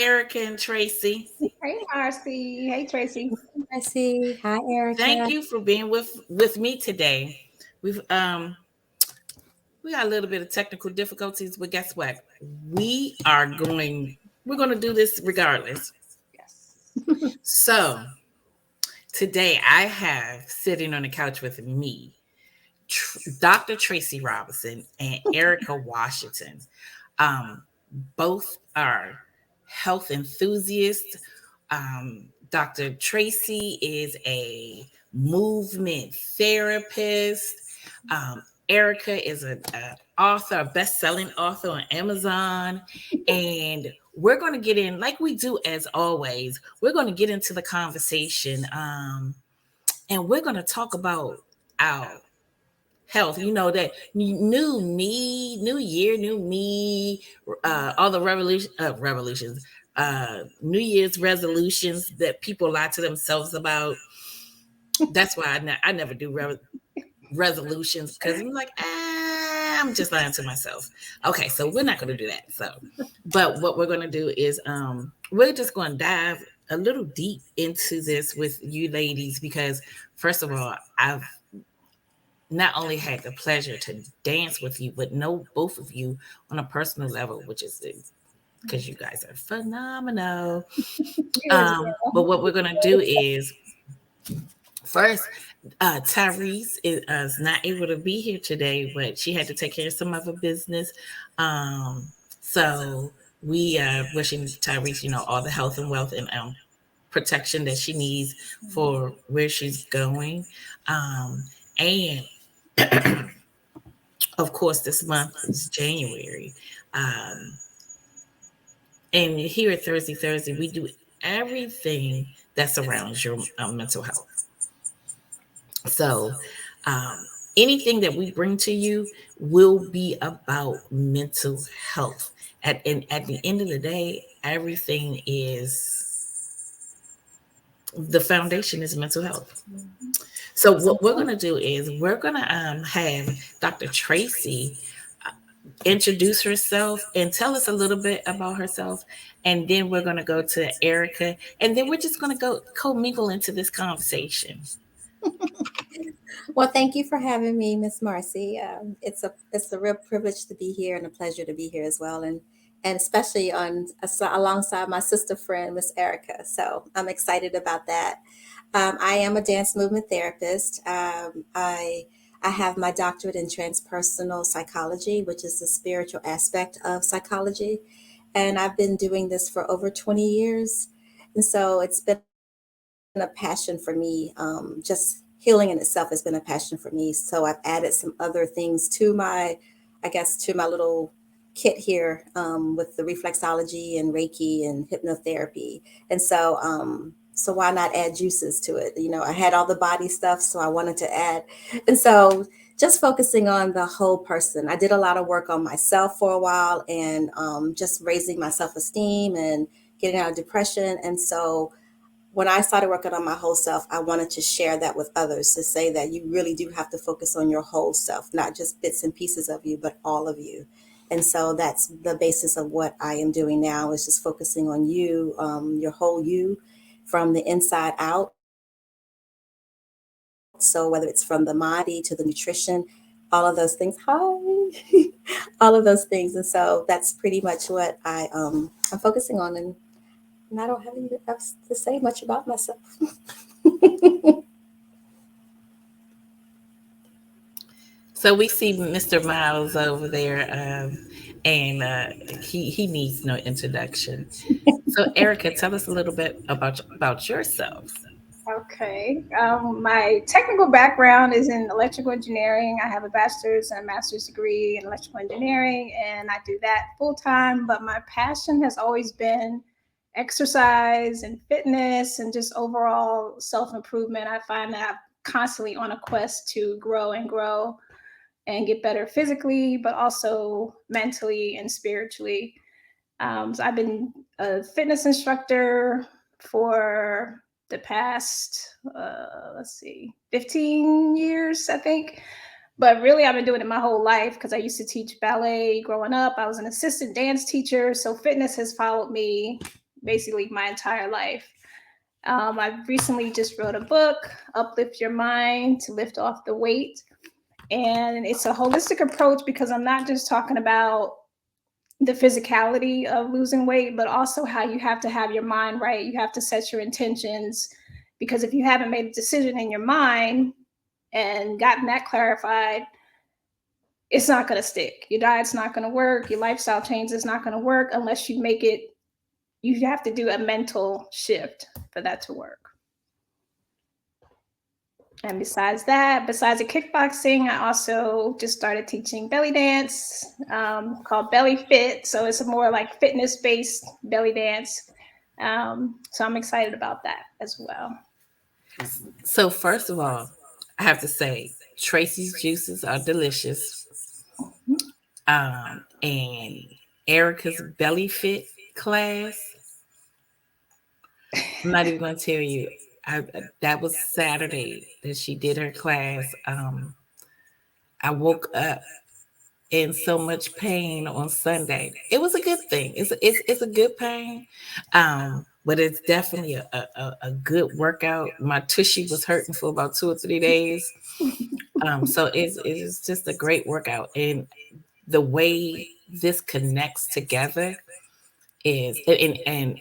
Erica and Tracy. Hey, Marcy. Hey, Tracy. Marcy. Hi, Thank Erica. you for being with me today. We've we got a little bit of technical difficulties, but guess what? We are going we're going to do this regardless. Yes. So, today I have sitting on the couch with me Dr. Tracy Robinson and Erica Washington. Um, Both are health enthusiasts. Dr. Tracy is a movement therapist. Erica is a author, a best-selling author on Amazon, and we're going to get in, like we do as always. We're going to get into the conversation, and we're going to talk about our health. You know that new me, new year, new me, all the revolutions, New Year's resolutions that people lie to themselves about. That's why I never do resolutions, because I'm like, I'm just lying to myself. Okay, so we're not going to do that. So, but what we're going to do is, we're just going to dive a little deep into this with you ladies, because first of all, I've not only had the pleasure to dance with you, but know both of you on a personal level, which is because you guys are phenomenal. You as But well. what we're gonna do is first, Tyreese is not able to be here today, but she had to take care of some other business. So we are wishing Tyreese, all the health and wealth and protection that she needs for where she's going. And of course, this month is January. Um, and here at Thursday, we do everything that surrounds your mental health. So, anything that we bring to you will be about mental health. At the end of the day, everything is the foundation is mental health. So, what we're going to do is we're going to have Dr. Tracy introduce herself and tell us a little bit about herself. And then we're going to go to Erica. And then we're just going to go co-mingle into this conversation. Well, thank you for having me, Miss Marcy. It's a real privilege to be here and a pleasure to be here as well, and especially alongside my sister friend, Miss Erica. So I'm excited about that. I am a dance movement therapist. I have my doctorate in transpersonal psychology, which is the spiritual aspect of psychology, and I've been doing this for over 20 years. And so it's been a passion for me. Just healing in itself has been a passion for me. So I've added some other things to my little kit here, with the reflexology and Reiki and hypnotherapy. And so why not add juices to it? I had all the body stuff, so I wanted to add. And so just focusing on the whole person. I did a lot of work on myself for a while, and just raising my self-esteem and getting out of depression. And so when I started working on my whole self, I wanted to share that with others, to say that you really do have to focus on your whole self, not just bits and pieces of you, but all of you. And so that's the basis of what I am doing now, is just focusing on you, your whole you, from the inside out. So whether it's from the body to the nutrition, all of those things, hi, all of those things. And so that's pretty much what I'm focusing on. And I don't have anything else to say much about myself. So we see Mr. Miles over there, and he needs no introduction. So Erica, tell us a little bit about yourself. Okay. My technical background is in electrical engineering. I have a bachelor's and a master's degree in electrical engineering, and I do that full time. But my passion has always been exercise and fitness and just overall self improvement. I find that I'm constantly on a quest to grow and grow and get better physically, but also mentally and spiritually. So I've been a fitness instructor for the past, 15 years, I think. But really, I've been doing it my whole life because I used to teach ballet growing up. I was an assistant dance teacher. So fitness has followed me basically my entire life. I recently just wrote a book, Uplift Your Mind, to lift off the weight. And it's a holistic approach because I'm not just talking about the physicality of losing weight, but also how you have to have your mind right. You have to set your intentions, because if you haven't made a decision in your mind and gotten that clarified, it's not going to stick. Your diet's not going to work. Your lifestyle change is not going to work unless you make it. You have to do a mental shift for that to work. And besides that, besides the kickboxing, I also just started teaching belly dance, called Belly Fit. So it's a more like fitness-based belly dance. So I'm excited about that as well. So first of all, I have to say Tracy's juices are delicious. And Erica's belly fit class. I'm not even going to tell you. That was Saturday that she did her class. I woke up in so much pain on Sunday. It was a good thing. It's a good pain, but it's definitely a good workout. My tushy was hurting for about 2 or 3 days. So it's just a great workout, and the way this connects together is, and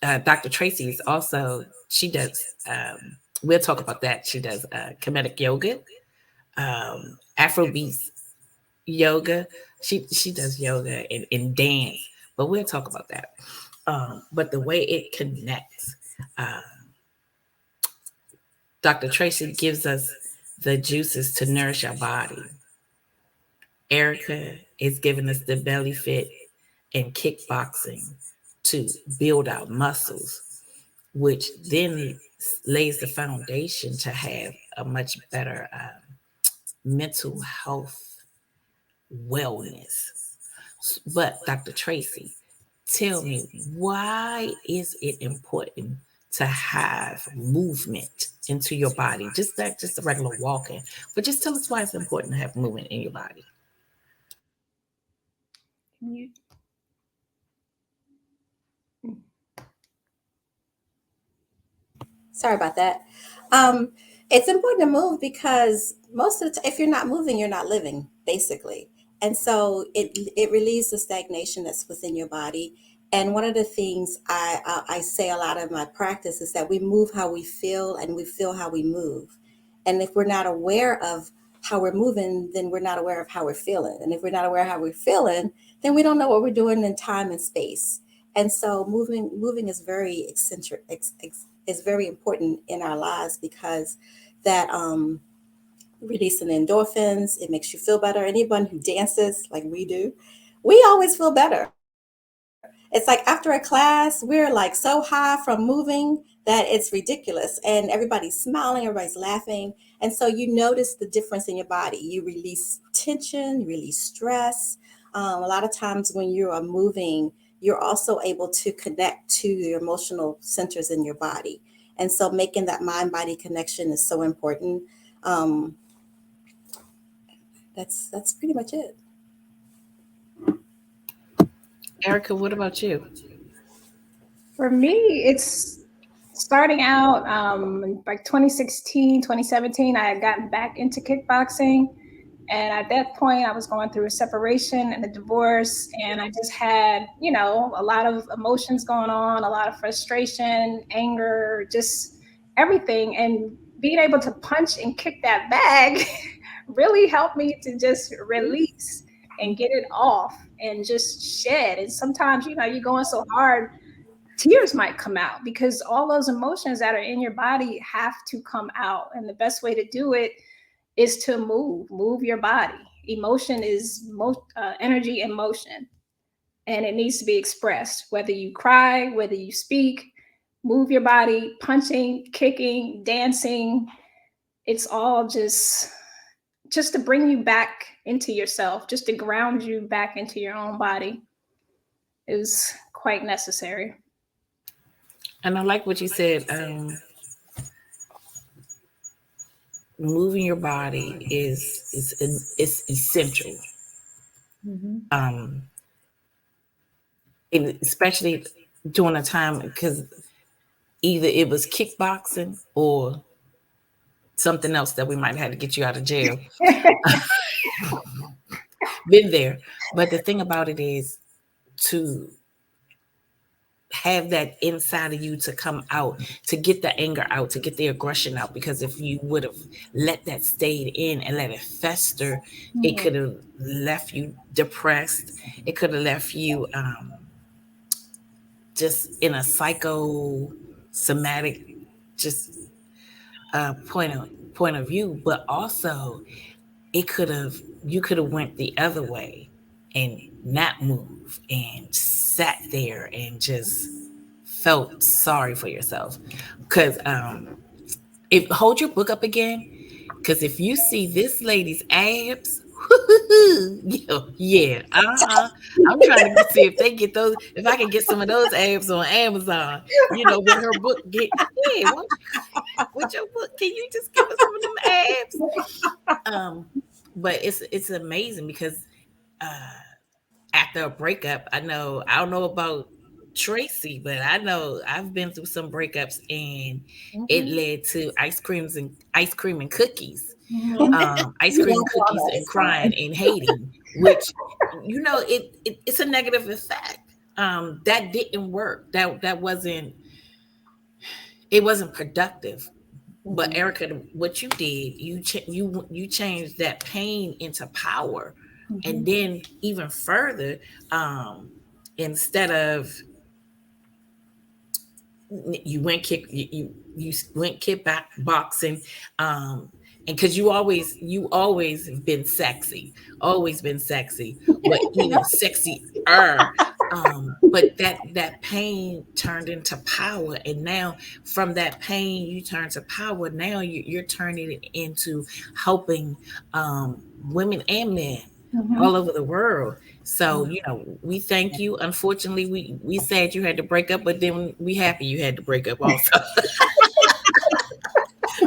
Dr. Tracy is also, she does, we'll talk about that. She does comedic yoga, Afrobeats yoga. She does yoga and dance, but we'll talk about that. But the way it connects, uh, Dr. Tracy gives us the juices to nourish our body. Erica is giving us the belly fit and kickboxing to build our muscles, which then lays the foundation to have a much better mental health wellness. But Dr. Tracy, tell me, why is it important to have movement into your body? Just that, just a regular walking, but just tell us why it's important to have movement in your body. You, Sorry about that. Um, it's important to move because most of the time, if you're not moving, you're not living, basically. And so it relieves the stagnation that's within your body. And one of the things I say a lot in my practice is that we move how we feel and we feel how we move. And if we're not aware of how we're moving, then we're not aware of how we're feeling. And if we're not aware of how we're feeling, then we don't know what we're doing in time and space. And so moving is very eccentric, is very important in our lives because that releasing endorphins, it makes you feel better. Anyone who dances like we do, we always feel better. It's like after a class, we're like so high from moving that it's ridiculous. And everybody's smiling, everybody's laughing. And so you notice the difference in your body. You release tension, you release stress. A lot of times when you are moving, you're also able to connect to your emotional centers in your body. And so making that mind body connection is so important. Um, that's pretty much it. Erica, what about you? for me, it's starting out like 2016, 2017. I had gotten back into kickboxing. And at that point, I was going through a separation and a divorce. And I just had, a lot of emotions going on, a lot of frustration, anger, just everything. And being able to punch and kick that bag really helped me to just release and get it off and just shed. And sometimes, you're going so hard, tears might come out because all those emotions that are in your body have to come out. And the best way to do it is to move your body. Emotion is energy in motion, and it needs to be expressed, whether you cry, whether you speak. Move your body, punching, kicking, dancing. It's all just to bring you back into yourself, just to ground you back into your own body. It was quite necessary. And I like what you said. Moving your body is essential. Mm-hmm. Um, especially during a time because either it was kickboxing or something else that we might have had to get you out of jail. Been there. But the thing about it is to have that inside of you to come out, to get the anger out, to get the aggression out. Because if you would have let that stayed in and let it fester, it Mhm. could have left you depressed. It could have left you just in a psychosomatic just point of view. But also it could have you could have went the other way and not move and sat there and just felt sorry for yourself. Because if hold your book up again, because if you see this lady's abs, yeah, I'm trying to see if they get those, if I can get some of those abs on Amazon, with her book. Yeah, with your book, can you just give us some of them abs? But it's amazing because uh after a breakup, I don't know about Tracy, but I know I've been through some breakups and it Mm-hmm. led to ice cream and cookies, Mhm. ice Yeah, cream and well, cookies and that's fine. crying and hating, which it's a negative effect. That didn't work. That wasn't it wasn't productive. But Mm-hmm. Erica, what you did, you changed that pain into power, and Mhm. then even further, um, instead of you went kick you went kickback boxing, um and because you always have been sexy, always been sexy, but even sexier. But that pain turned into power, and now from that pain you turn to power. Now you're turning it into helping women and men Mhm. all over the world. So, we thank you. Unfortunately, we said you had to break up, but then we happy you had to break up also.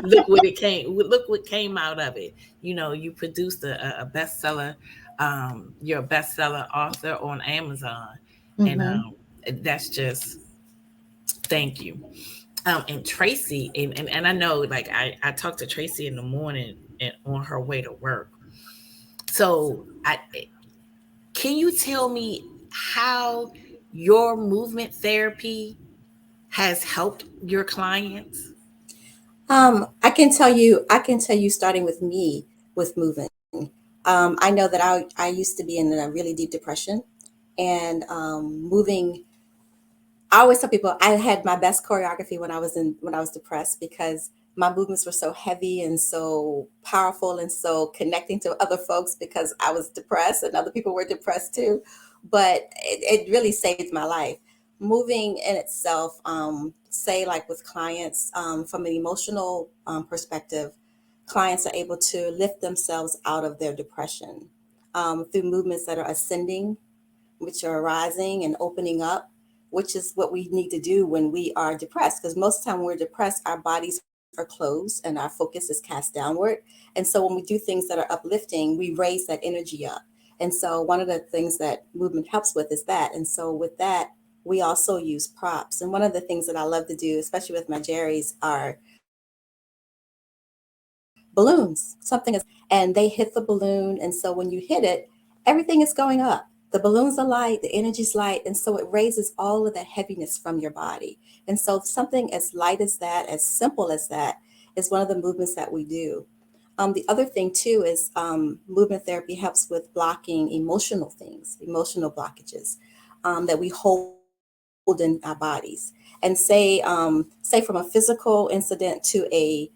Look what came out of it. You produced a bestseller. You're a bestseller author on Amazon, and Mm-hmm. that's just thank you. And Tracy, and I know, like I talked to Tracy in the morning and on her way to work. So can you tell me how your movement therapy has helped your clients? I can tell you starting with me with moving. I know that I used to be in a really deep depression and moving. I always tell people I had my best choreography when I was depressed because my movements were so heavy and so powerful and so connecting to other folks because I was depressed and other people were depressed too. But it really saved my life. Moving in itself, say like with clients, from an emotional perspective, clients are able to lift themselves out of their depression through movements that are ascending, which are rising and opening up, which is what we need to do when we are depressed. Because most of the time when we're depressed, our bodies are closed and our focus is cast downward. And so when we do things that are uplifting, we raise that energy up. And so one of the things that movement helps with is that. And so with that, we also use props. And one of the things that I love to do, especially with my Jerry's, are balloons. Something as and they hit the balloon. And so when you hit it, everything is going up. The balloons are light, the energy's light. And so it raises all of that heaviness from your body. And so something as light as that, as simple as that, is one of the movements that we do. The other thing too is movement therapy helps with blocking emotional things, emotional blockages that we hold in our bodies. And say from a physical incident to a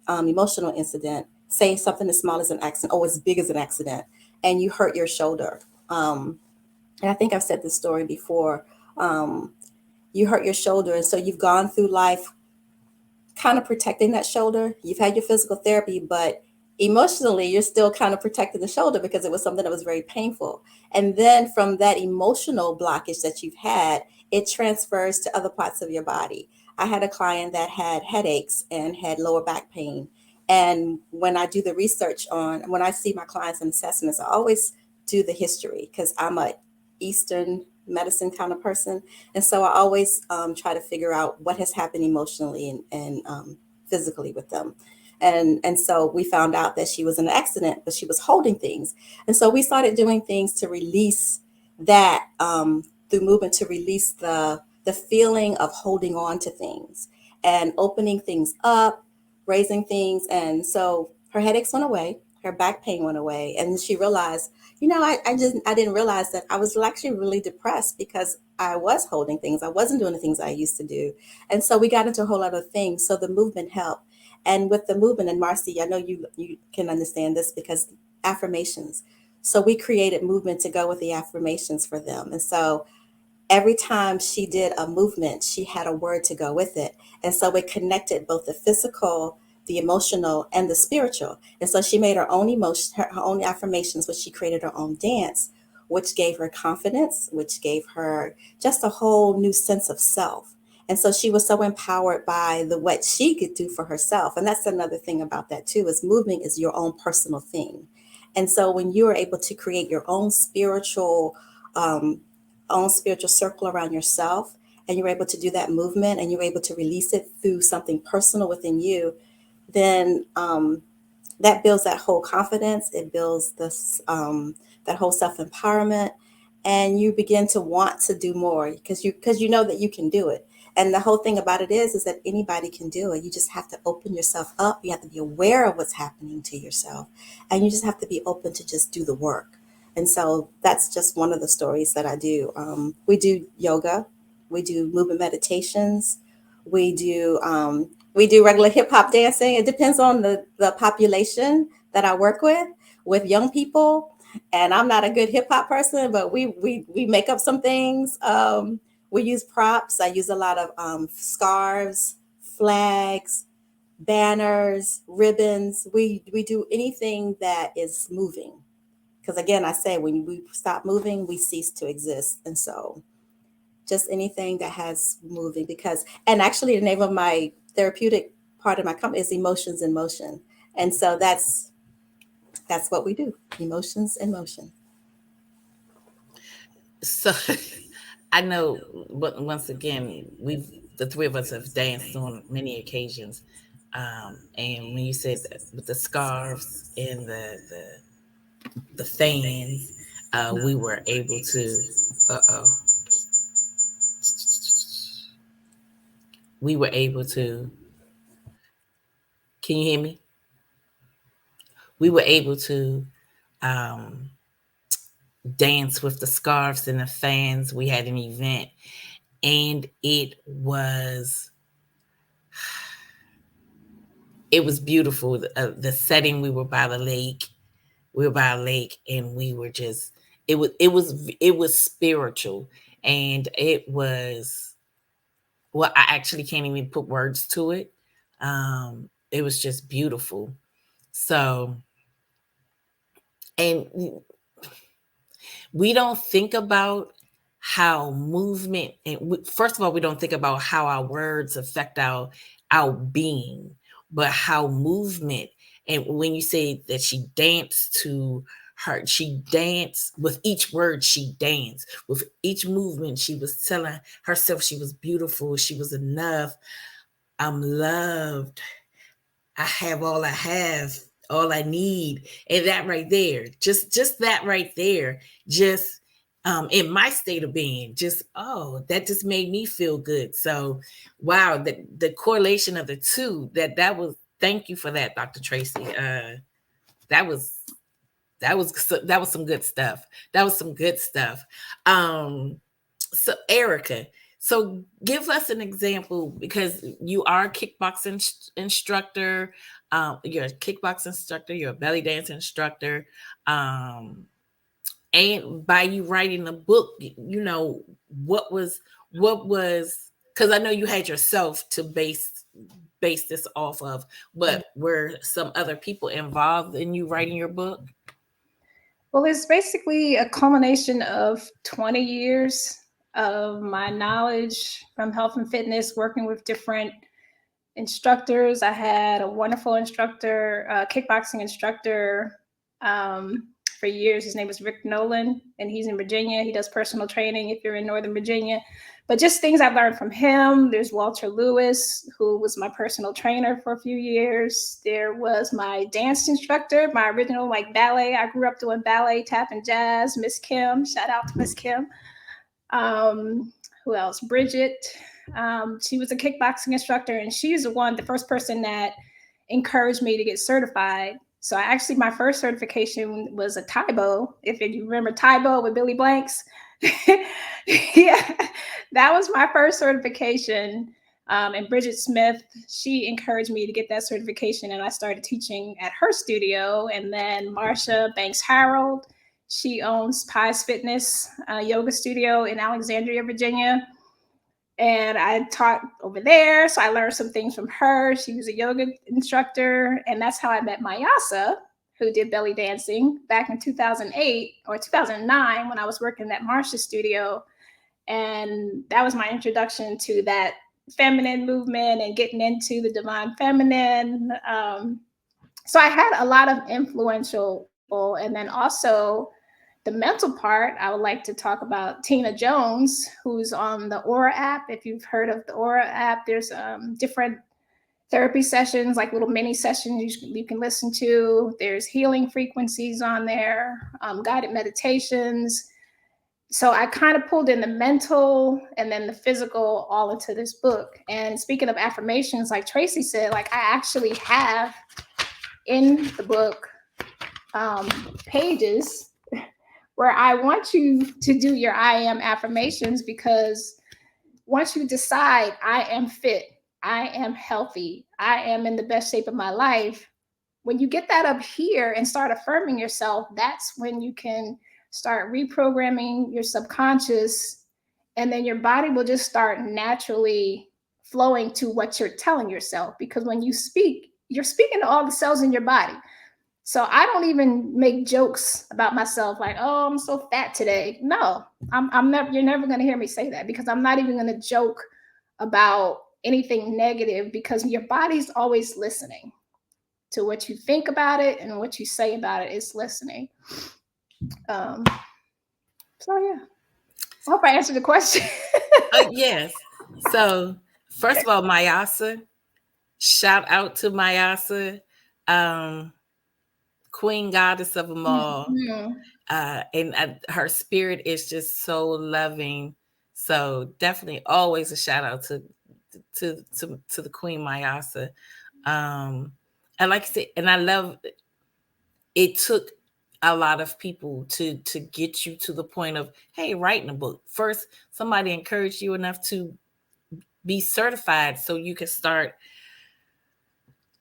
emotional incident, say something as small as an accident or as big as an accident, and you hurt your shoulder. Um, and I think I've said this story before. Um, you hurt your shoulder, and so you've gone through life kind of protecting that shoulder. You've had your physical therapy, but emotionally, you're still kind of protecting the shoulder because it was something that was very painful. And then from that emotional blockage that you've had, it transfers to other parts of your body. I had a client that had headaches and had lower back pain. And when I do the research when I see my clients in assessments, I always do the history because I'm a Eastern medicine kind of person. And so I always try to figure out what has happened emotionally and physically with them. And so we found out that she was in an accident, but she was holding things. And so we started doing things to release that through movement, to release the feeling of holding on to things and opening things up, raising things. And so her headaches went away, her back pain went away, and she realized, I didn't realize that I was actually really depressed because I was holding things. I wasn't doing the things I used to do. And so we got into a whole lot of things. So the movement helped. And with the movement, and Marcy, I know you can understand this because affirmations. So we created movement to go with the affirmations for them. And so every time she did a movement, she had a word to go with it. And so it connected both the physical, the emotional, and the spiritual. And so she made her own emotion, her own affirmations, which she created her own dance, which gave her confidence, which gave her just a whole new sense of self. And so she was so empowered by the what she could do for herself. And that's another thing about that too, is movement is your own personal thing. And so when you are able to create your um, own spiritual circle around yourself, and you're able to do that movement and you're able to release it through something personal within you, then that builds that whole confidence. It builds this that whole self empowerment, and you begin to want to do more because you know that you can do it. And the whole thing about it is that anybody can do it. You just have to open yourself up. You have to be aware of what's happening to yourself, and you just have to be open to just do the work. And so that's just one of the stories that I do. We do yoga, we do movement meditations, we do regular hip hop dancing. It depends on the population that I work with young people. And I'm not a good hip hop person, but we make up some things. We use props. I use a lot of scarves, flags, banners, ribbons. We do anything that is moving. Because again, I say when we stop moving, we cease to exist. And so just anything that has moving, because and actually the name of my therapeutic part of my company is emotions in motion. And so that's what we do, emotions in motion. So I know, but once again, the three of us have danced on many occasions. And when you said that with the scarves and the fans, we were able to. Uh-oh, we were able to. Can you hear me? We were able to um, dance with the scarves and the fans. We had an event, and it was beautiful. The setting, we were by the lake. We were by a lake, and we were just. It was spiritual, and it was. Well, I actually can't even put words to it. It was just beautiful. So, and we don't think about how movement and first of all, we don't think about how our words affect our being, but how movement. And when you say that she danced to her, she danced with each word, she danced with each movement. She was telling herself she was beautiful, she was enough, I'm loved, I have all I need. And that right there, just that right there, just in my state of being, just that just made me feel good. So wow, the correlation of the two, that was, thank you for that, Dr. Tracy. That was that was some good stuff. That was some good stuff. Um so Erica, so give us an example, because you are a kickboxing instructor. You're a kickboxing instructor, you're a belly dance instructor. um and by you writing the book, what was because I know you had yourself to base this off of, but were some other people involved in you writing your book? Well, it's basically a culmination of 20 years of my knowledge from health and fitness, working with different instructors. I had a wonderful instructor, kickboxing instructor, for years. His name is Rick Nolan, and he's in Virginia. He does personal training if you're in Northern Virginia. But just things I've learned from him. There's Walter Lewis, who was my personal trainer for a few years. There was my dance instructor, my original like ballet. I grew up doing ballet, tap, and jazz. Miss Kim, shout out to Miss Kim. Who else? Bridget. She was a kickboxing instructor, and she's the first person that encouraged me to get certified. So my first certification was a Taibo. If you remember Taibo with Billy Blanks. Yeah, that was my first certification. And Bridget Smith, she encouraged me to get that certification, and I started teaching at her studio. And then Marsha Banks Harold, she owns Pies Fitness yoga studio in Alexandria, Virginia. And I taught over there. So I learned some things from her. She was a yoga instructor. And that's how I met Mayasa, who did belly dancing back in 2008 or 2009 when I was working at Marsha studio. And that was my introduction to that feminine movement and getting into the divine feminine. So I had a lot of influential people. And then also the mental part, I would like to talk about Tina Jones, who's on the Aura app. If you've heard of the Aura app, there's different therapy sessions, like little mini sessions you can listen to. There's healing frequencies on there, guided meditations. So I kind of pulled in the mental and then the physical all into this book. And speaking of affirmations, like Tracy said, like I actually have in the book pages where I want you to do your I am affirmations, because once you decide I am fit, I am healthy, I am in the best shape of my life, when you get that up here and start affirming yourself, that's when you can start reprogramming your subconscious, and then your body will just start naturally flowing to what you're telling yourself. Because when you speak, you're speaking to all the cells in your body. So I don't even make jokes about myself like, oh, I'm so fat today. No, I'm never, you're never going to hear me say that, because I'm not even going to joke about anything negative, because your body's always listening to what you think about it, and what you say about it is listening. So yeah, I hope I answered the question. Yes. So first of all, Mayasa, shout out to Mayasa. Queen goddess of them all. Mm-hmm. And her spirit is just so loving. So definitely always a shout out to the Queen Mayasa. And like I said, and I love it took a lot of people to get you to the point of, hey, writing a book. First, somebody encouraged you enough to be certified so you can start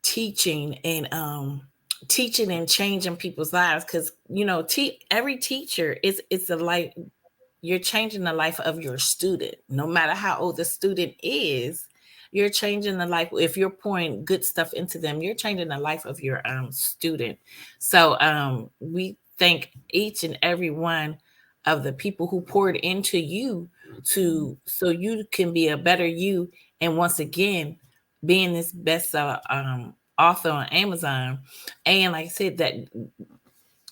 teaching and changing people's lives, because every teacher is a life. You're changing the life of your student, no matter how old the student is. You're changing the life. If you're pouring good stuff into them, you're changing the life of your student. So we thank each and every one of the people who poured into you so you can be a better you, and once again being this best author on Amazon. And like I said, that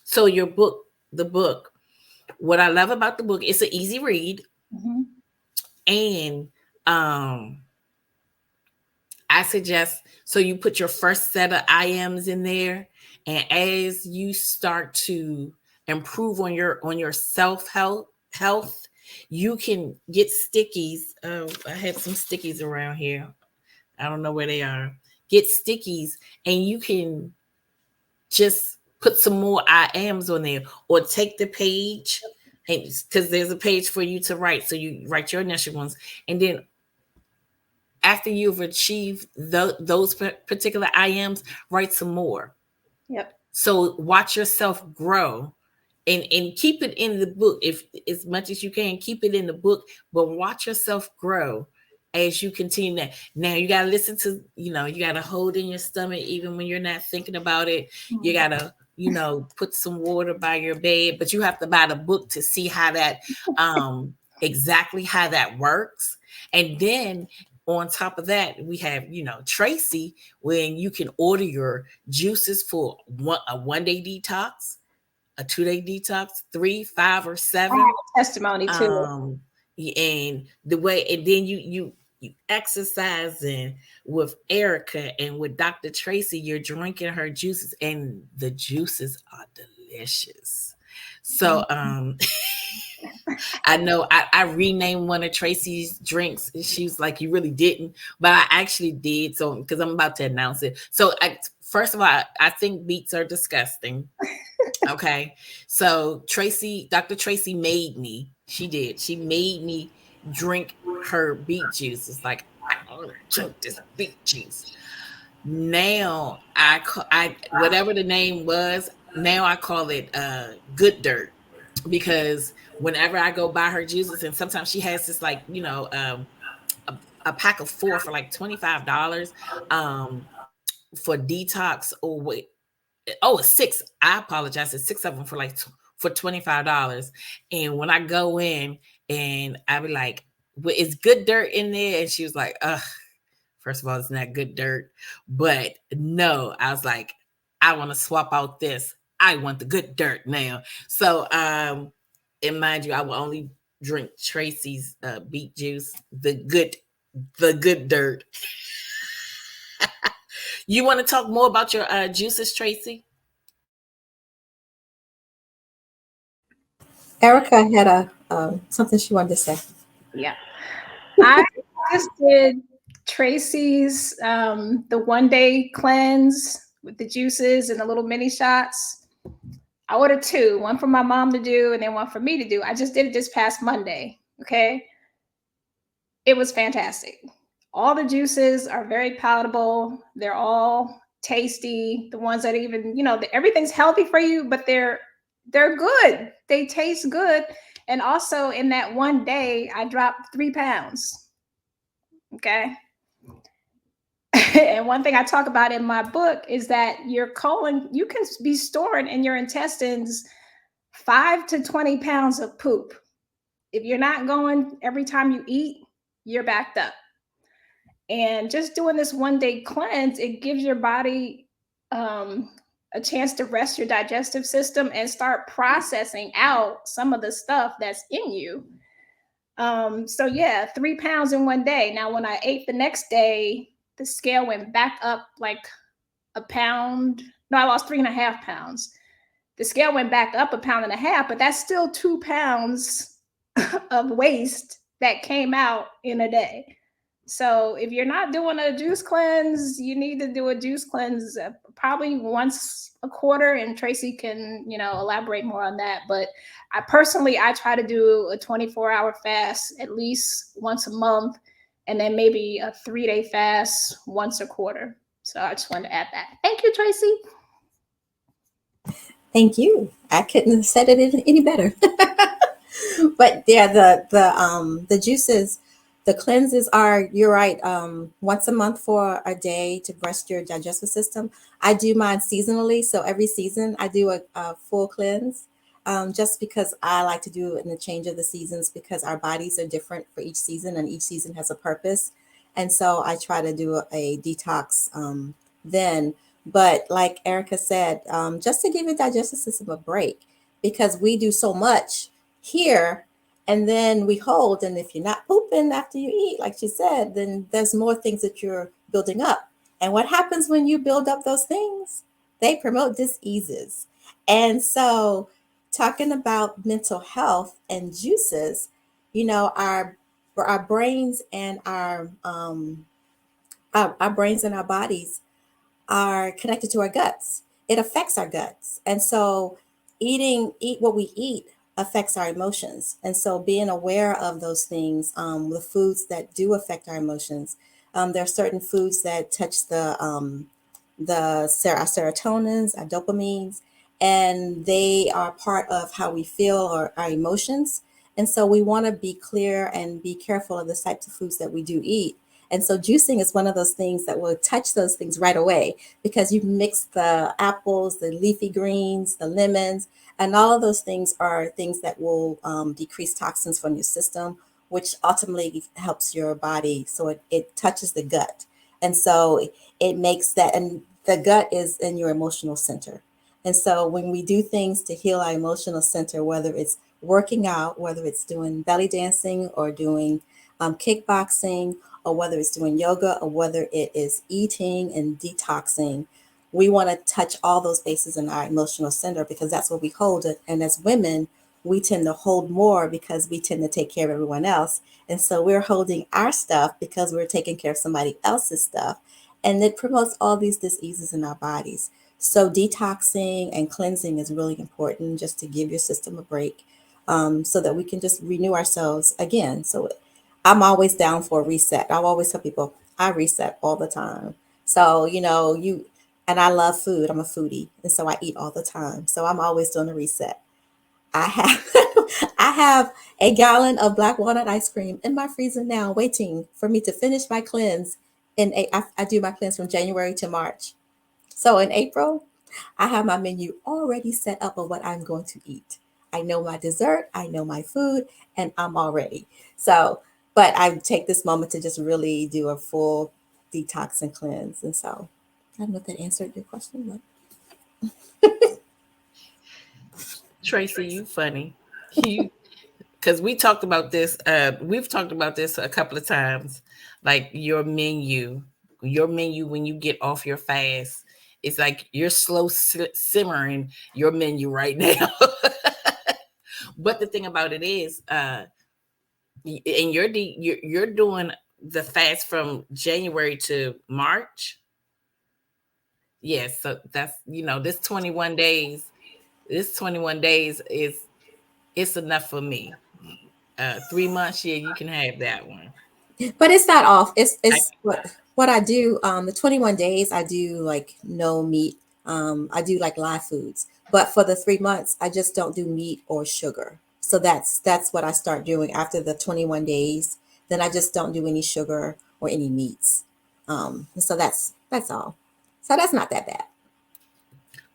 so your book, the book, what I love about the book, it's an easy read. Mm-hmm. And I suggest, so you put your first set of IMs in there, and as you start to improve on your health, you can get stickies. I have some stickies around here. I don't know where they are. Get stickies, and you can just put some more I ams on there, or take the page, and because there's a page for you to write. So you write your initial ones, and then after you've achieved those particular IMs, write some more. Yep. So watch yourself grow, and keep it in the book. If as much as you can, keep it in the book, but watch yourself grow as you continue that. Now you gotta listen to, you gotta hold in your stomach even when you're not thinking about it. Mm-hmm. You gotta, put some water by your bed, but you have to buy the book to see how that exactly how that works. And then on top of that, we have, Tracy, when you can order your juices for a 1-day detox, a 2-day detox, 3, 5, or I have 7. a testimony too. And the way, and then you exercising with Erica and with Dr. Tracy, you're drinking her juices, and the juices are delicious. So I know I renamed one of Tracy's drinks. She was like, "You really didn't," but I actually did. So because I'm about to announce it. So first of all, I think beets are disgusting. Okay, so Dr. Tracy made me. She did. She made me drink her beet juice. It's like I want to drink this beet juice. Now I whatever the name was. Now I call it good dirt, because whenever I go buy her juices, and sometimes she has this, like, a, a pack of 4 for like $25 for detox. Or wait, oh, it's 6. I apologize. It's 6 of them for like for $25. And when I go in and I be like, well, is good dirt in there? And she was like, ugh, first of all, it's not good dirt. But no, I was like, I want to swap out this. I want the good dirt now. So and mind you, I will only drink Tracy's beet juice, the good dirt. You want to talk more about your juices, Tracy? Erica had a something she wanted to say. Yeah. I just did Tracy's the 1-day cleanse with the juices and the little mini shots. I ordered 2, one for my mom to do and then one for me to do. I just did it this past Monday. Okay. It was fantastic. All the juices are very palatable. They're all tasty. The ones that even, everything's healthy for you, but they're good. They taste good. And also in that one day, I dropped 3 pounds. Okay. And one thing I talk about in my book is that your colon, you can be storing in your intestines 5 to 20 pounds of poop. If you're not going every time you eat, you're backed up. And just doing this 1-day cleanse, it gives your body a chance to rest your digestive system and start processing out some of the stuff that's in you. So yeah, 3 pounds in one day. Now, when I ate the next day, the scale went back up like a pound. No, I lost 3.5 pounds. The scale went back up 1.5 pounds, but that's still 2 pounds of waste that came out in a day. So if you're not doing a juice cleanse, you need to do a juice cleanse probably once a quarter. And Tracy can, elaborate more on that. But I try to do a 24-hour fast at least once a month, and then maybe a 3-day fast once a quarter. So I just wanted to add that. Thank you, Tracy. Thank you. I couldn't have said it any better. But yeah, the juices, the cleanses are, you're right, once a month for a day to rest your digestive system. I do mine seasonally, so every season I do a full cleanse, just because I like to do it in the change of the seasons, because our bodies are different for each season and each season has a purpose. And so I try to do a detox then. But like Erica said, just to give your digestive system a break, because we do so much here and then we hold. And if you're not pooping after you eat, like she said, then there's more things that you're building up. And what happens when you build up those things? They promote diseases. And so, talking about mental health and juices, our brains and our brains and our bodies are connected to our guts. It affects our guts. And so eat what we eat affects our emotions. And so being aware of those things, the foods that do affect our emotions, there are certain foods that touch our serotonins, our dopamines, and they are part of how we feel or our emotions. And so we want to be clear and be careful of the types of foods that we do eat. And so juicing is one of those things that will touch those things right away, because you mix the apples, the leafy greens, the lemons, and all of those things are things that will decrease toxins from your system, which ultimately helps your body. So it touches the gut. And so it makes that, and the gut is in your emotional center. And so when we do things to heal our emotional center, whether it's working out, whether it's doing belly dancing or doing kickboxing, or whether it's doing yoga, or whether it is eating and detoxing, we want to touch all those bases in our emotional center because that's where we hold it. And as women, we tend to hold more because we tend to take care of everyone else. And so we're holding our stuff because we're taking care of somebody else's stuff. And it promotes all these diseases in our bodies. So detoxing and cleansing is really important just to give your system a break, so that we can just renew ourselves again. So I'm always down for a reset. I always tell people I reset all the time. So, and I love food. I'm a foodie. And so I eat all the time. So I'm always doing a reset. I have I have a gallon of black walnut ice cream in my freezer now, waiting for me to finish my cleanse. I do my cleanse from January to March. So in April, I have my menu already set up of what I'm going to eat. I know my dessert, I know my food, and I'm all ready. So, but I take this moment to just really do a full detox and cleanse. And so, I don't know if that answered your question, but Tracy, you funny. You because we talked about this. We've talked about this a couple of times. Like your menu when you get off your fast, it's like you're slow simmering your menu right now. But the thing about it is, and you're doing the fast from January to March. Yes, so that's this 21 days. This 21 days is it's enough for me. 3 months, yeah, you can have that one. it's not off. I, It's what I do. The 21 days I do like no meat. I do like live foods, but for the 3 months I just don't do meat or sugar. So that's what I start doing after the 21 days. Then I just don't do any sugar or any meats. So that's all. So that's not that bad.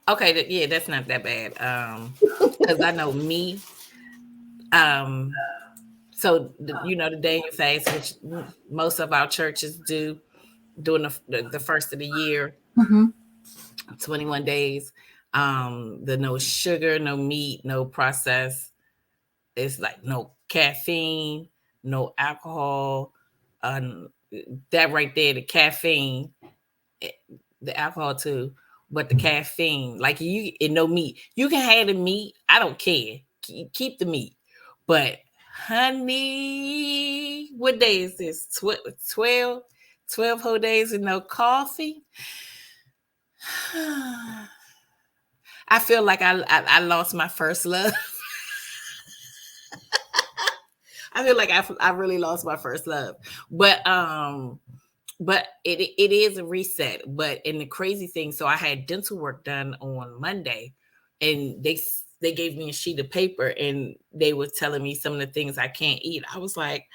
okay, yeah, that's not that bad. Because I know me. Um, so the Daniel fast, which most of our churches do during the first of the year, Hmm. 21 days. The no sugar, no meat, no processed. It's like no caffeine, no alcohol. Um, that right there, the caffeine, eh, the alcohol too, but the caffeine, like you and no meat. You can have the meat. I don't care. Keep the meat, but honey, what day is this? 12 whole days with no coffee. I feel like I lost my first love. I feel like I really lost my first love. But it is a reset. But in the crazy thing, so I had dental work done on Monday, and they gave me a sheet of paper and they were telling me some of the things I can't eat. I was like,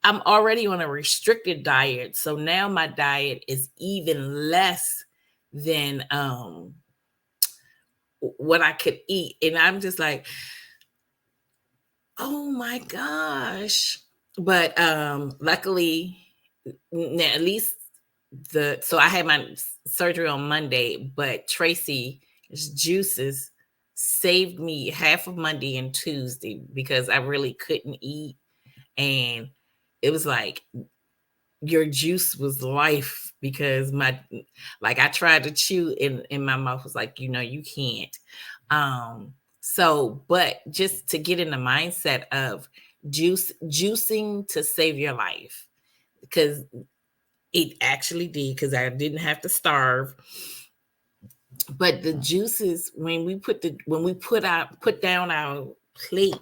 I'm already on a restricted diet, so now my diet is even less than what I could eat, and I'm just like, oh my gosh. But luckily, at least so I had my surgery on Monday, but Tracy's juices saved me half of Monday and Tuesday because I really couldn't eat. And it was like your juice was life because my like I tried to chew in my mouth was like, you can't. So but just to get in the mindset of juicing to save your life, because it actually did, because I didn't have to starve. But the juices, when we put down our plate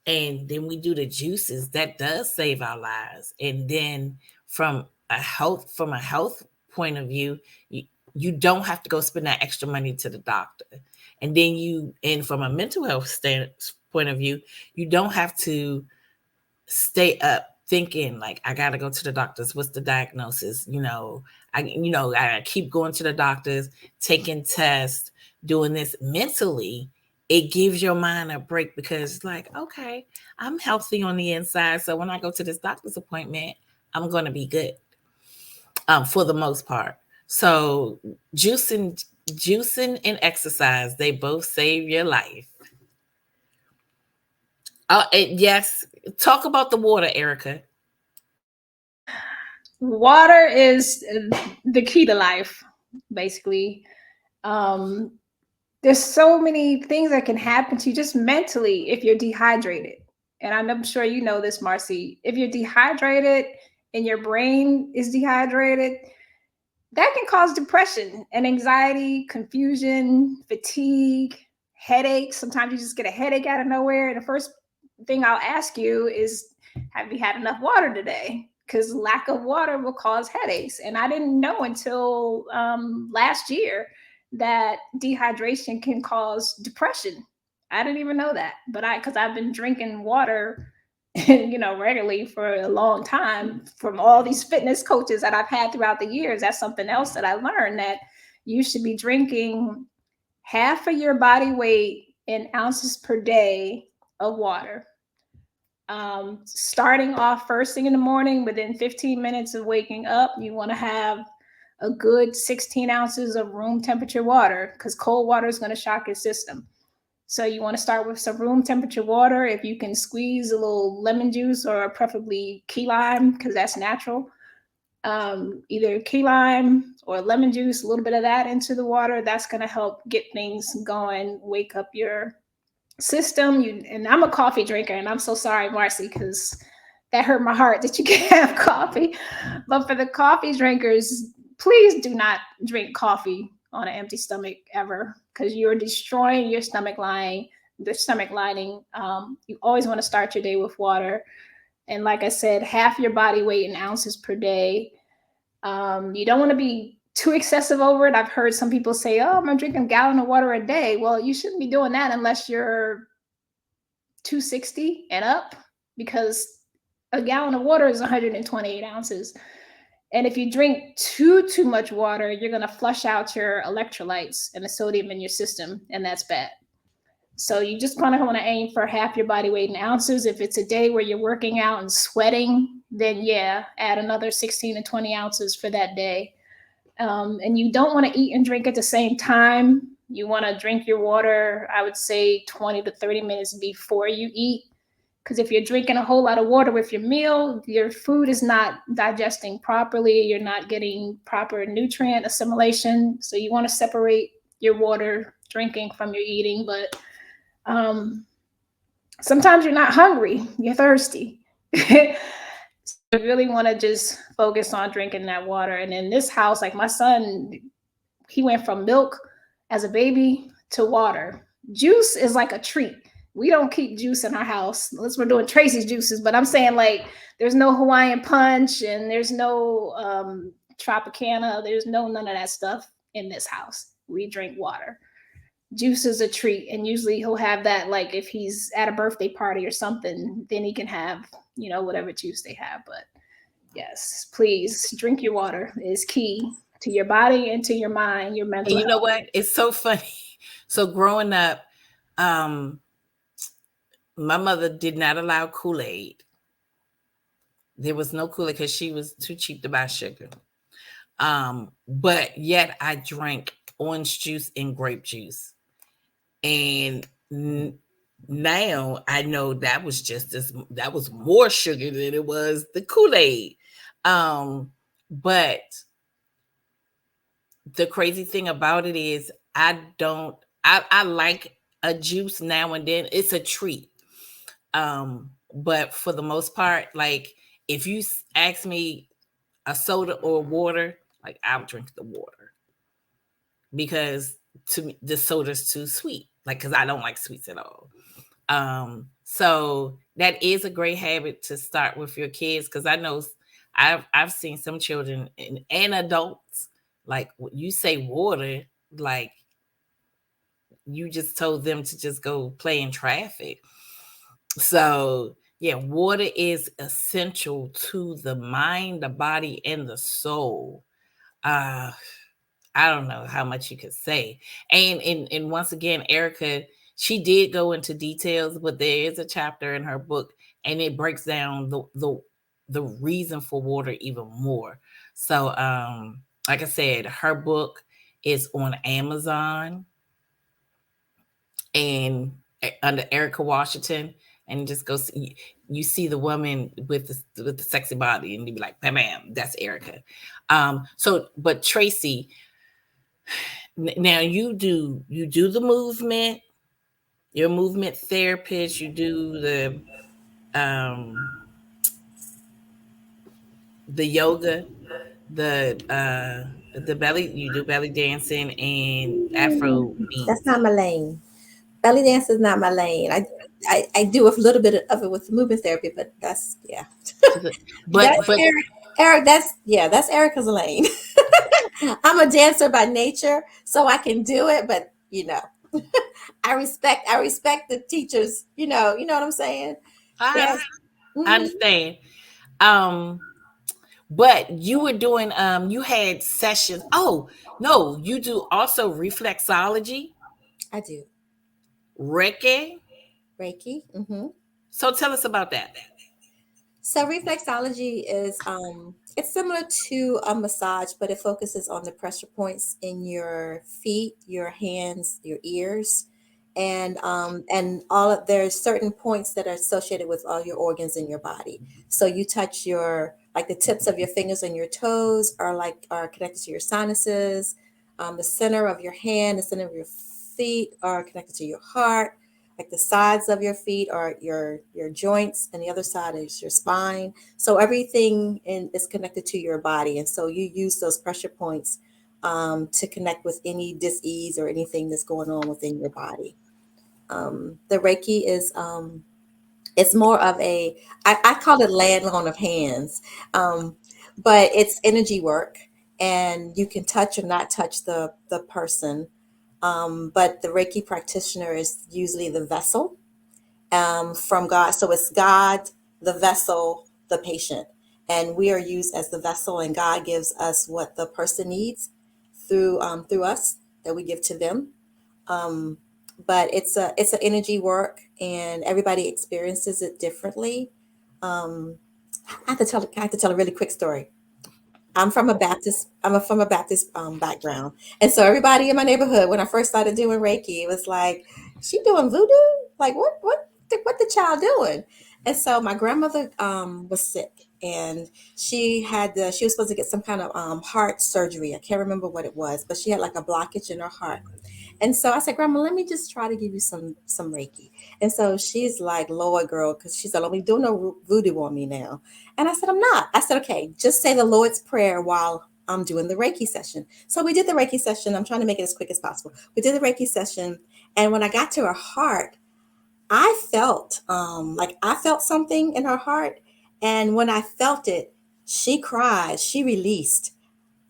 and then we do the juices, that does save our lives. And then from a health point of view, you don't have to go spend that extra money to the doctor. And from a mental health point of view, you don't have to stay up thinking like, I gotta go to the doctors. What's the diagnosis? I keep going to the doctors, taking tests, doing this mentally. It gives your mind a break because it's like, okay, I'm healthy on the inside. So when I go to this doctor's appointment, I'm going to be good, for the most part. So juicing Juicing and exercise, they both save your life. And yes, talk about the water, Erica. Water is the key to life, basically. Um, there's so many things that can happen to you just mentally if you're dehydrated. And I'm sure you know this, Marcy. If you're dehydrated and your brain is dehydrated, that can cause depression and anxiety, confusion, fatigue, headaches. Sometimes you just get a headache out of nowhere. And the first thing I'll ask you is, have you had enough water today? Because lack of water will cause headaches. And I didn't know until last year that dehydration can cause depression. I didn't even know that, but because I've been drinking water regularly for a long time from all these fitness coaches that I've had throughout the years. That's something else that I learned, that you should be drinking half of your body weight in ounces per day of water. Starting off first thing in the morning, within 15 minutes of waking up, you want to have a good 16 ounces of room temperature water, because cold water is going to shock your system. So you want to start with some room temperature water. If you can squeeze a little lemon juice, or preferably key lime, because that's natural. Either key lime or lemon juice, a little bit of that into the water. That's going to help get things going, wake up your system. And I'm a coffee drinker, and I'm so sorry, Marcy, because that hurt my heart that you can't have coffee. But for the coffee drinkers, please do not drink coffee on an empty stomach ever, because you're destroying your stomach lining. You always want to start your day with water. And like I said, half your body weight in ounces per day. You don't want to be too excessive over it. I've heard some people say, oh, I'm going to drink a gallon of water a day. Well, you shouldn't be doing that unless you're 260 and up, because a gallon of water is 128 ounces. And if you drink too much water, you're going to flush out your electrolytes and the sodium in your system, and that's bad. So you just kind of want to aim for half your body weight in ounces. If it's a day where you're working out and sweating, then yeah, add another 16 to 20 ounces for that day. And you don't want to eat and drink at the same time. You want to drink your water, I would say 20 to 30 minutes before you eat. Because if you're drinking a whole lot of water with your meal, your food is not digesting properly. You're not getting proper nutrient assimilation. So you want to separate your water drinking from your eating. But sometimes you're not hungry, you're thirsty. So you really want to just focus on drinking that water. And in this house, like my son, he went from milk as a baby to water. Juice is like a treat. We don't keep juice in our house unless we're doing Tracy's juices. But I'm saying, like, there's no Hawaiian punch, and there's no Tropicana. There's none of that stuff in this house. We drink water. Juice is a treat, and usually he'll have that, like if he's at a birthday party or something, then he can have whatever juice they have. But yes, please drink your water. Is key to your body and to your mind, your mental And you know health. what? It's so funny. So growing up, my mother did not allow Kool-Aid. There was no Kool-Aid because she was too cheap to buy sugar. But yet I drank orange juice and grape juice. And now I know that was more sugar than it was the Kool-Aid. But the crazy thing about it is I like a juice now and then. It's a treat. But for the most part, like if you ask me a soda or water, like I'll drink the water, because to me the soda's too sweet. Like, because I don't like sweets at all. So that is a great habit to start with your kids, because I know I've seen some children and adults, like when you say water, like you just told them to just go play in traffic. So yeah, water is essential to the mind, the body, and the soul. Uh I don't know how much you could say. And once again, Erica, she did go into details, but there is a chapter in her book, and it breaks down the reason for water even more. So like I said, her book It's on Amazon and under Erica Washington, and just go see. You see the woman with the sexy body, and you be like, bam, bam, that's Erica. So, but Tracy, now you do the movement. You're a movement therapist. You do um the yoga, the belly. You do belly dancing and Afro That's not beats. my lane. Belly dance is not my lane. I do a little bit of it with movement therapy, but that's yeah. But That's but Eric. Eric, that's Erica's lane. I'm a dancer by nature, so I can do it, but I respect the teachers, you know what I'm saying? I, Yes. I Hmm. understand. Um, but you were doing you had sessions. Oh no, you do also reflexology, I do. Reiki. Reiki. Hmm. So tell us about that. So reflexology is it's similar to a massage, but it focuses on the pressure points in your feet, your hands, your ears, and all of there's certain points that are associated with all your organs in your body. So you touch your like the tips of your fingers and your toes are connected to your sinuses. The center of your hand, the center of your feet are connected to your heart, like the sides of your feet are your joints and the other side is your spine, so everything is connected to your body, and so you use those pressure points to connect with any dis-ease or anything that's going on within your body. The Reiki is it's more of I call it laying on of hands, um, but it's energy work, and you can touch or not touch the person, but the Reiki practitioner is usually the vessel from God. So it's God, the vessel, the patient. And we are used as the vessel, and God gives us what the person needs through us that we give to them. Um, but it's an energy work, and everybody experiences it differently. Um, I have to tell a really quick story. I'm from a Baptist background, and so everybody in my neighborhood, when I first started doing Reiki, it was like, "She doing voodoo? Like what the child doing?" And so my grandmother was sick, and she was supposed to get some kind of heart surgery. I can't remember what it was, but she had like a blockage in her heart. And so I said, Grandma, let me just try to give you some Reiki. And so she's like, Lord, girl, because she said, "Don't be doing no voodoo on me now." And I said, "I'm not." I said, "Okay, just say the Lord's Prayer while I'm doing the Reiki session." So we did the Reiki session. I'm trying to make it as quick as possible. We did the Reiki session. And when I got to her heart, I felt I felt something in her heart. And when I felt it, she cried, she released.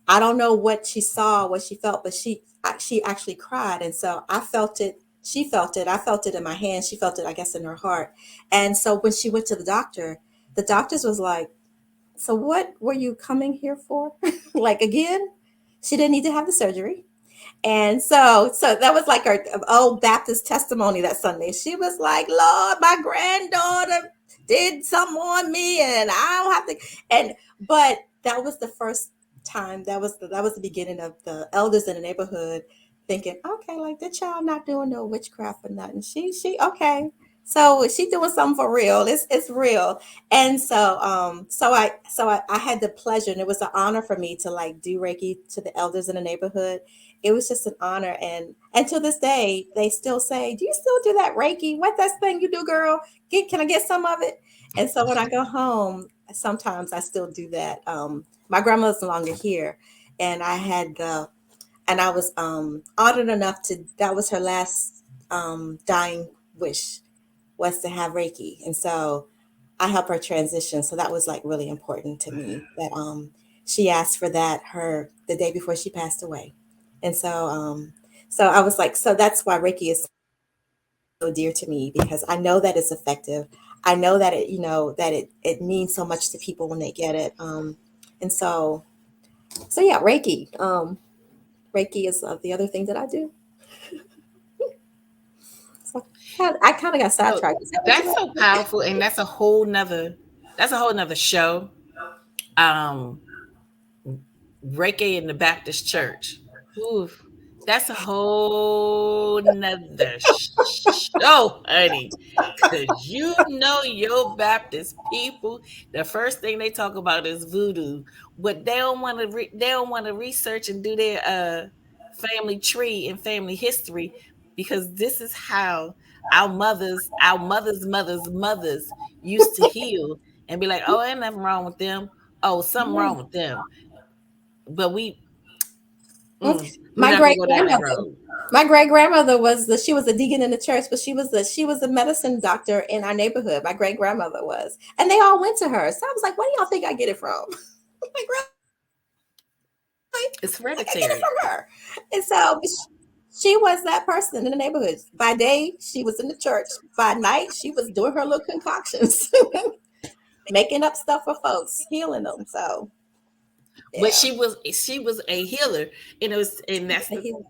I don't know what she saw, what she felt, but she actually cried, and so I felt it. She felt it. I felt it in my hand. She felt it, I guess, in her heart. And so when she went to the doctors was like, "So what were you coming here for? Like again?" She didn't need to have the surgery. And so that was like our old Baptist testimony that Sunday. She was like, "Lord, my granddaughter did something on me, and I don't have to." And but that was the first time. That was the beginning of the elders in the neighborhood thinking, "Okay, like the child not doing no witchcraft or nothing. She okay." So she doing something for real. It's real. And so I had the pleasure, and it was an honor for me to like do Reiki to the elders in the neighborhood. It was just an honor, and to this day they still say, "Do you still do that Reiki? What that thing you do, girl? Can I get some of it?" And so when I go home, sometimes I still do that. My grandmother's no longer here, and I was honored enough to that was her last dying wish, was to have Reiki. And so I help her transition. So that was like really important to me that she asked for that her the day before she passed away. And so I was like, so that's why Reiki is so dear to me, because I know that it's effective. I know that it means so much to people when they get it. And so yeah, Reiki is the other thing that I do. So I kind of got So sidetracked. Is that what you that's like? so powerful, and that's a whole nother show. Um, Reiki in the Baptist church. Oof. That's a whole nother show, honey. Cause you know your Baptist people, the first thing they talk about is voodoo, but they don't want to. They don't want to research and do their family tree and family history, because this is how our mothers used to heal and be like, "Oh, ain't nothing wrong with them. Oh, something Yeah. wrong with them." But Mm. we're My not gonna great go down that grandmother. road. My great grandmother was she was a deacon in the church, but she was a medicine doctor in our neighborhood. My great grandmother was, and they all went to her. So I was like, "Where do y'all think I get it from?" Like, really? It's Like, I get it hereditary. from her. And so she was that person in the neighborhood. By day, she was in the church. By night, she was doing her little concoctions, making up stuff for folks, healing them. So But yeah, she was a healer, and it was, and she was that's a the, healer.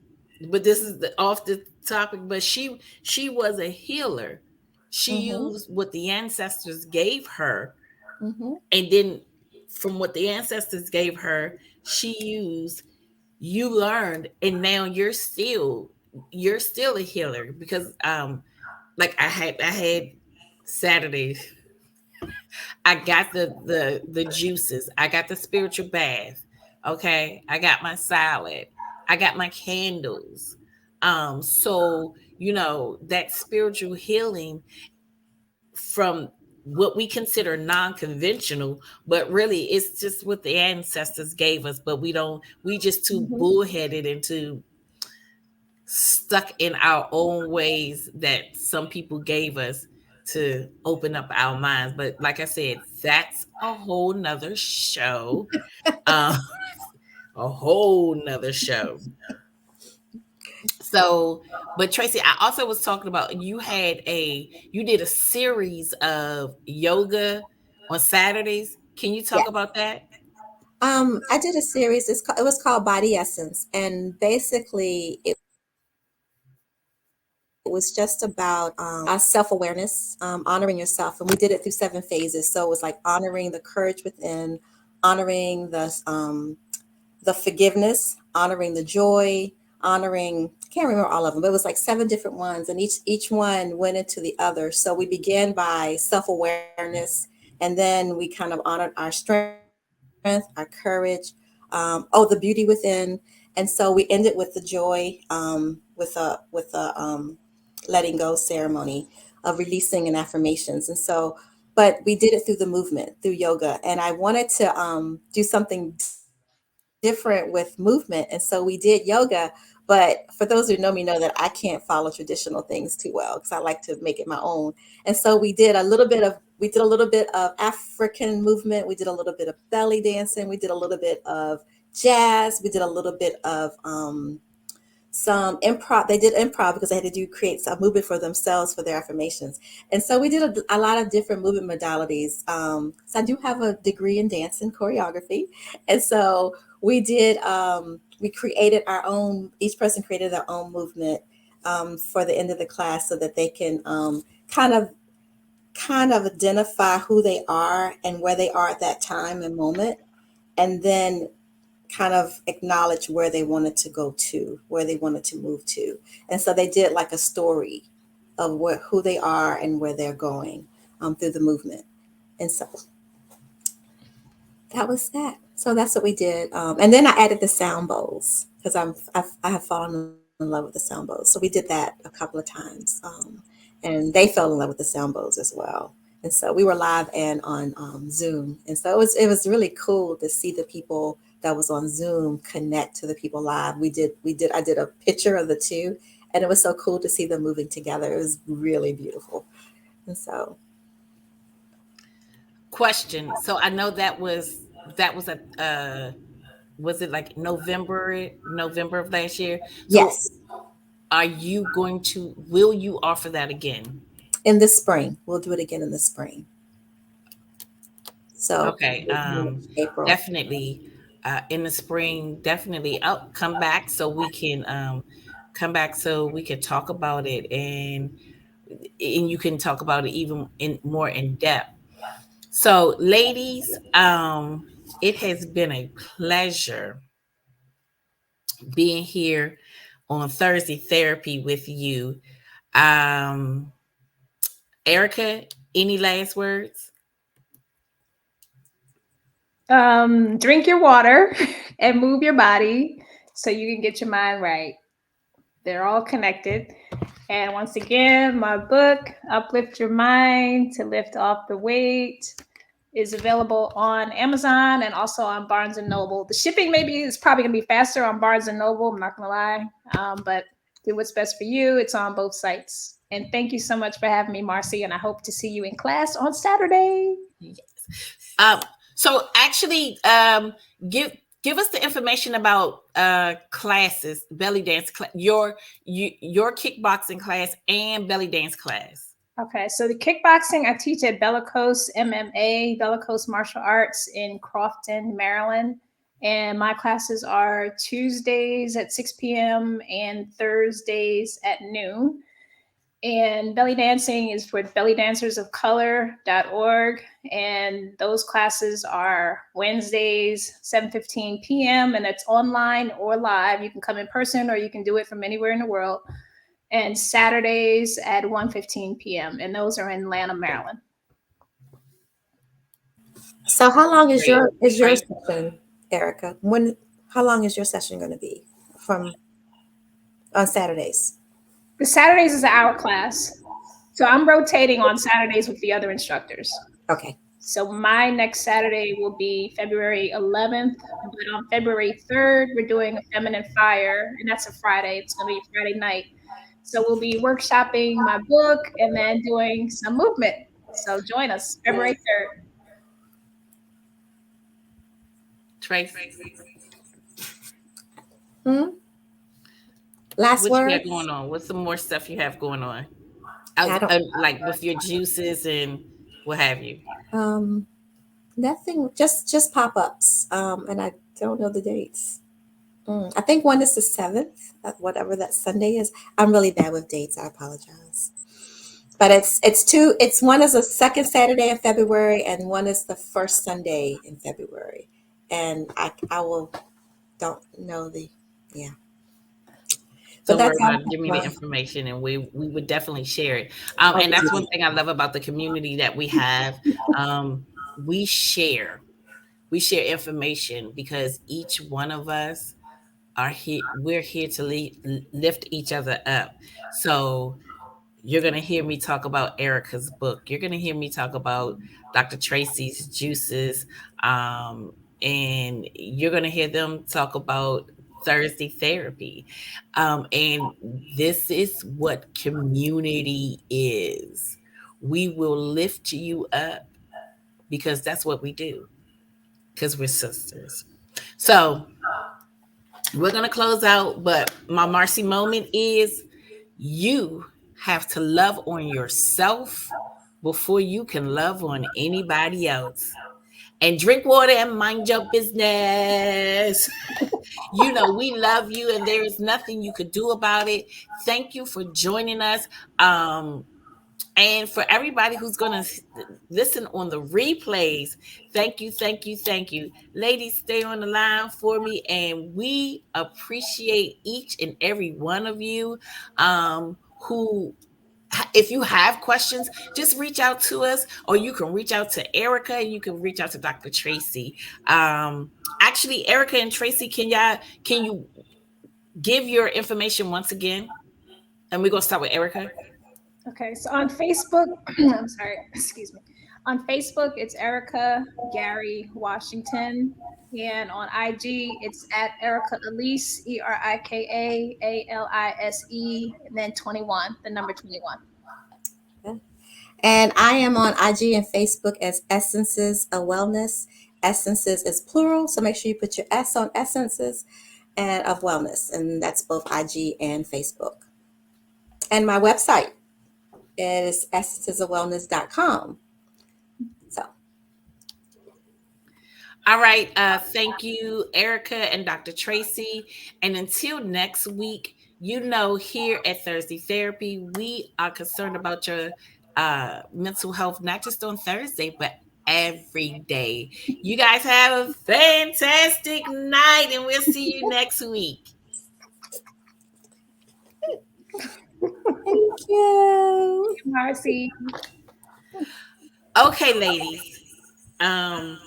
but this is off the topic. But she was a healer. She Mm-hmm. used what the ancestors gave her, Mm-hmm. and then from what the ancestors gave her, she used, you learned, and now you're still a healer, because like I had Saturday, I got the juices. I got the spiritual bath. Okay. I got my salad. I got my candles. So that spiritual healing from what we consider non-conventional, but really it's just what the ancestors gave us, but we just too Mm-hmm. bullheaded and too stuck in our own ways that some people gave us to open up our minds. But like I said, that's a whole nother show. Um, a whole nother show. So, but Tracy, I also was talking about, you did a series of yoga on Saturdays. Can you talk Yeah. about that? I did a series. It was called Body Essence, and basically it was just about self-awareness, honoring yourself, and we did it through 7 phases. So it was like honoring the courage within, honoring the forgiveness, honoring the joy, honoring, I can't remember all of them, but it was like 7 different ones, and each one went into the other. So we began by self-awareness, and then we kind of honored our strength, our courage, the beauty within, and so we ended with the joy, with a letting go ceremony of releasing and affirmations. And so, but we did it through the movement, through yoga, and I wanted to do something different with movement, and so we did yoga. But for those who know me know that I can't follow traditional things too well, because I like to make it my own. And so we did a little bit of African movement, we did a little bit of belly dancing, we did a little bit of jazz, we did a little bit of some improv. They did improv because they had to do create a movement for themselves for their affirmations. And so we did a lot of different movement modalities. So I do have a degree in dance and choreography, and so we created our own. Each person created their own movement for the end of the class, so that they can kind of identify who they are and where they are at that time and moment, and then kind of acknowledge where they wanted to go to, where they wanted to move to. And so they did like a story of who they are and where they're going through the movement. And so that was that. So that's what we did. And then I added the sound bowls because I have fallen in love with the sound bowls. So we did that a couple of times. And they fell in love with the sound bowls as well. And so we were live and on Zoom, and so it was really cool to see the people that was on Zoom connect to the people live. We did I did a picture of the two, and it was so cool to see them moving together. It was really beautiful, and so Question. So I know that was a was it like November of last year? So yes, will you offer that again? in the spring we'll do it again in the spring. So Okay. April. Definitely in the spring, definitely. Come back so we can talk about it, and you can talk about it even in more in depth. So ladies, it has been a pleasure being here on Thursday therapy with you. Um, Erica, any last words? Drink your water and move your body so you can get your mind right. They're all connected. And once again, my book, Uplift Your Mind to Lift Off the Weight, is available on Amazon and also on Barnes and Noble. The shipping maybe is probably gonna be faster on Barnes and Noble. I'm not gonna lie, but do what's best for you. It's on both sites. And thank you so much for having me, Marcy. And I hope to see you in class on Saturday. Yes. Um, so actually, give us the information about classes, belly dance, your kickboxing class and belly dance class. Okay, so the kickboxing I teach at Bellicose MMA, Bellicose Martial Arts in Crofton, Maryland. And my classes are Tuesdays at 6 p.m. and Thursdays at noon. And belly dancing is for bellydancersofcolor.org. And those classes are Wednesdays, 7:15 p.m. And it's online or live. You can come in person or you can do it from anywhere in the world. And Saturdays at 1:15 p.m. And those are in Lanham, Maryland. So how long is Great. your Right. session, Erica? How long is your session going to be from on Saturdays? The Saturdays is an hour class. So I'm rotating on Saturdays with the other instructors. Okay. So my next Saturday will be February 11th, but on February 3rd, we're doing a Feminine Fire, and that's a Friday. It's going to be a Friday night. So we'll be workshopping my book and then doing some movement. So join us February 3rd. Trace, Hmm? Last what you got words? going on? What's some more stuff you have going on? I don't. Like with your juices and what have you. Um, Nothing. Just pop ups. And I don't know the dates. I think one is the 7th, whatever that Sunday is. I'm really bad with dates. I apologize. But it's two. It's one is the second Saturday in February, and one is the first Sunday in February. And I will don't know the yeah. But Don't worry that's about it. all. Give me the information, and we would definitely share it. And that's one Okay. thing I love about the community that we have. Um, we share, we share information because each one of us are here. We're here to lift each other up. So you're going to hear me talk about Erica's book. You're going to hear me talk about Dr. Tracy's juices. And you're going to hear them talk about Thursday therapy. And this is what community is. We will lift you up because that's what we do, because we're sisters. So we're going to close out, but my Marcy moment is you have to love on yourself before you can love on anybody else. And drink water and mind your business. You know, we love you and there is nothing you could do about it. Thank you for joining us. And for everybody who's going to listen on the replays, thank you, thank you, thank you. Ladies, stay on the line for me. And we appreciate each and every one of you who, if you have questions, just reach out to us, or you can reach out to Erica and you can reach out to Dr. Tracy. Actually, Erica and Tracy, can you give your information once again? And we're going to start with Erica. Okay, so on Facebook, I'm sorry, excuse me. On Facebook, it's Erica Gary Washington. And on IG, it's at Erica Elise, ErikaAlise, and then 21, the number 21. And I am on IG and Facebook as Essences of Wellness. Essences is plural, so make sure you put your S on Essences and of Wellness, and that's both IG and Facebook. And my website is essencesofwellness.com. So, All right. Thank you, Erica and Dr. Tracy. And until next week, you know, here at Thursday Therapy, we are concerned about your mental health, not just on Thursday, but every day. You guys have a fantastic night, and we'll see you next week. Thank you. Marcy. Okay, ladies. Um,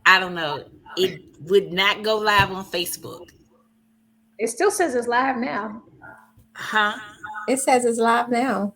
I don't know. It would not go live on Facebook. It still says it's live now. Huh? It says it's live now.